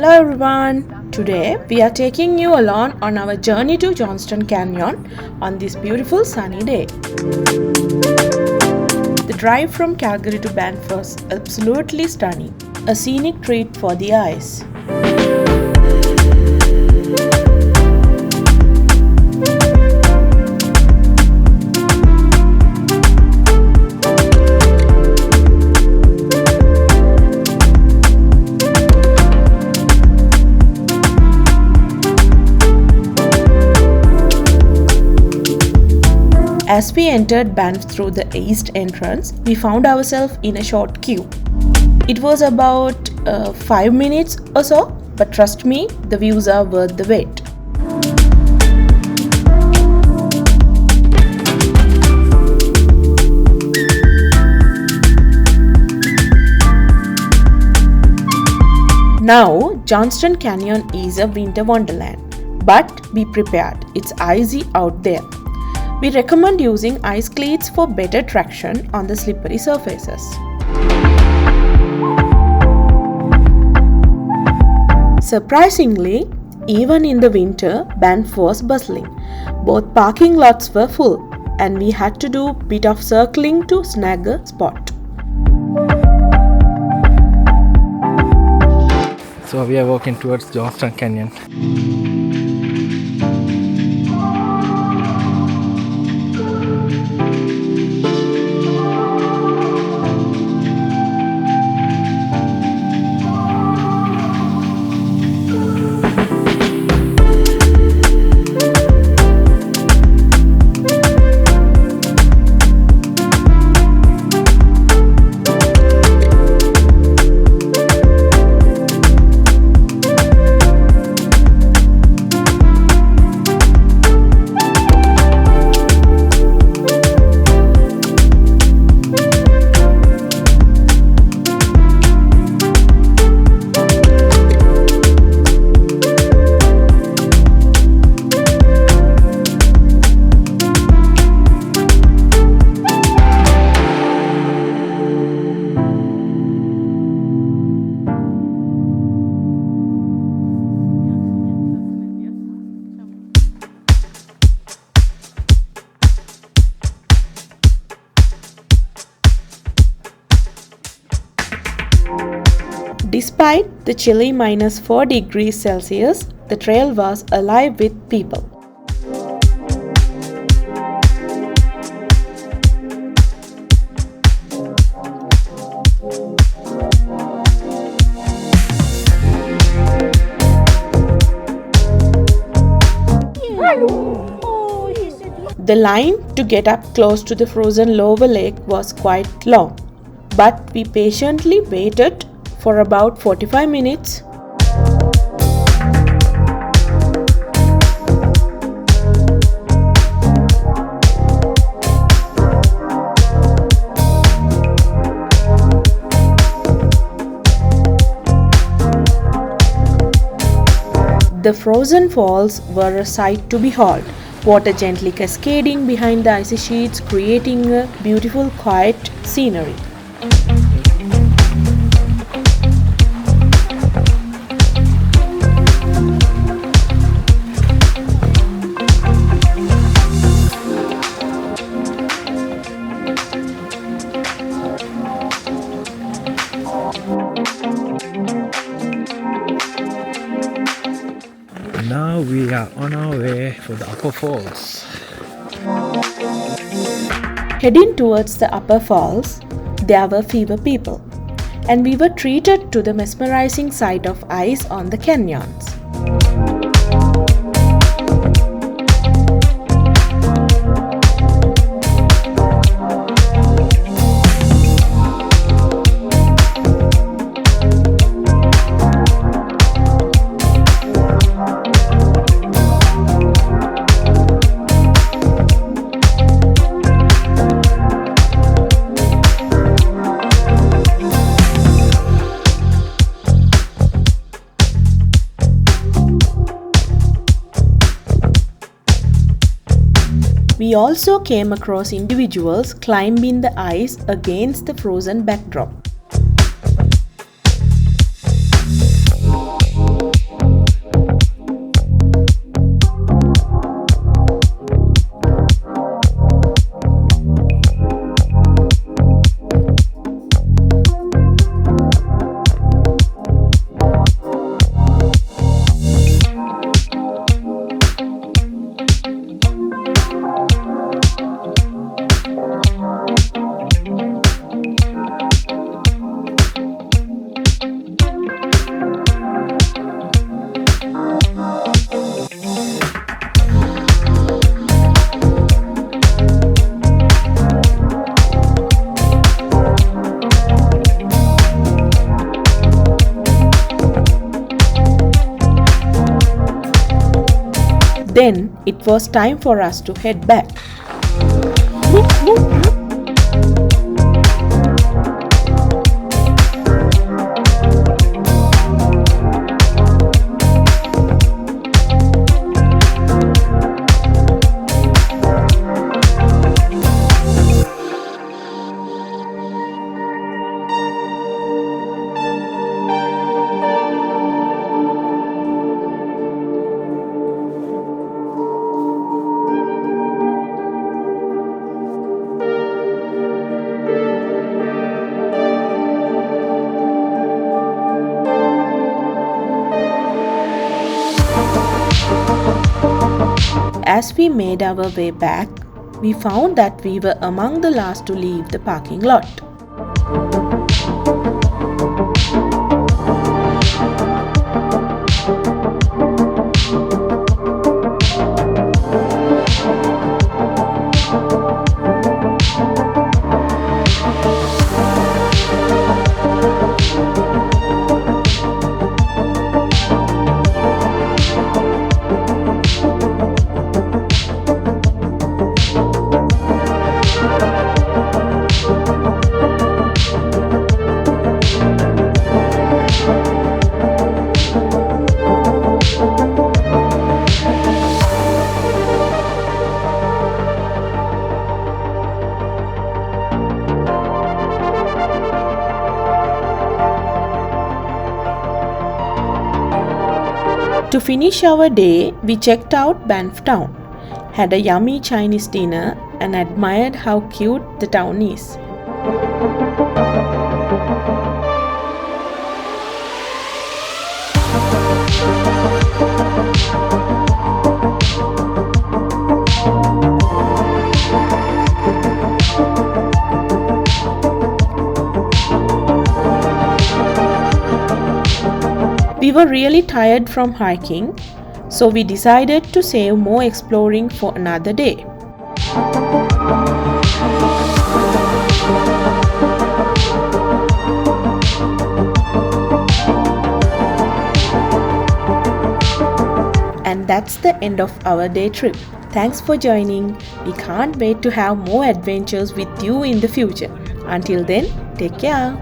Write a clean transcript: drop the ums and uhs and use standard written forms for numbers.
Hello everyone! Today we are taking you along on our journey to Johnston Canyon on this beautiful sunny day. The drive from Calgary to Banff was absolutely stunning, a scenic treat for the eyes. As we entered Banff through the east entrance, we found ourselves in a short queue. It was about 5 minutes or so, but trust me, the views are worth the wait. Now, Johnston Canyon is a winter wonderland, but be prepared, it's icy out there. We recommend using ice cleats for better traction on the slippery surfaces. Surprisingly, even in the winter, Banff was bustling. Both parking lots were full, and we had to do a bit of circling to snag a spot. So we are walking towards Johnston Canyon. Despite the chilly -4 degrees Celsius, the trail was alive with people. The line to get up close to the frozen lower lake was quite long, but we patiently waited for about 45 minutes. The frozen falls were a sight to behold, water gently cascading behind the icy sheets, creating a beautiful, quiet scenery. Now we are on our way for the upper falls. Heading towards the upper falls, there were fewer people, and we were treated to the mesmerizing sight of ice on the canyons. We also came across individuals climbing the ice against the frozen backdrop. Then it was time for us to head back. As we made our way back, we found that we were among the last to leave the parking lot. To finish our day, we checked out Banff Town, had a yummy Chinese dinner, and admired how cute the town is. We were really tired from hiking, so we decided to save more exploring for another day. And that's the end of our day trip. Thanks for joining. We can't wait to have more adventures with you in the future. Until then, take care.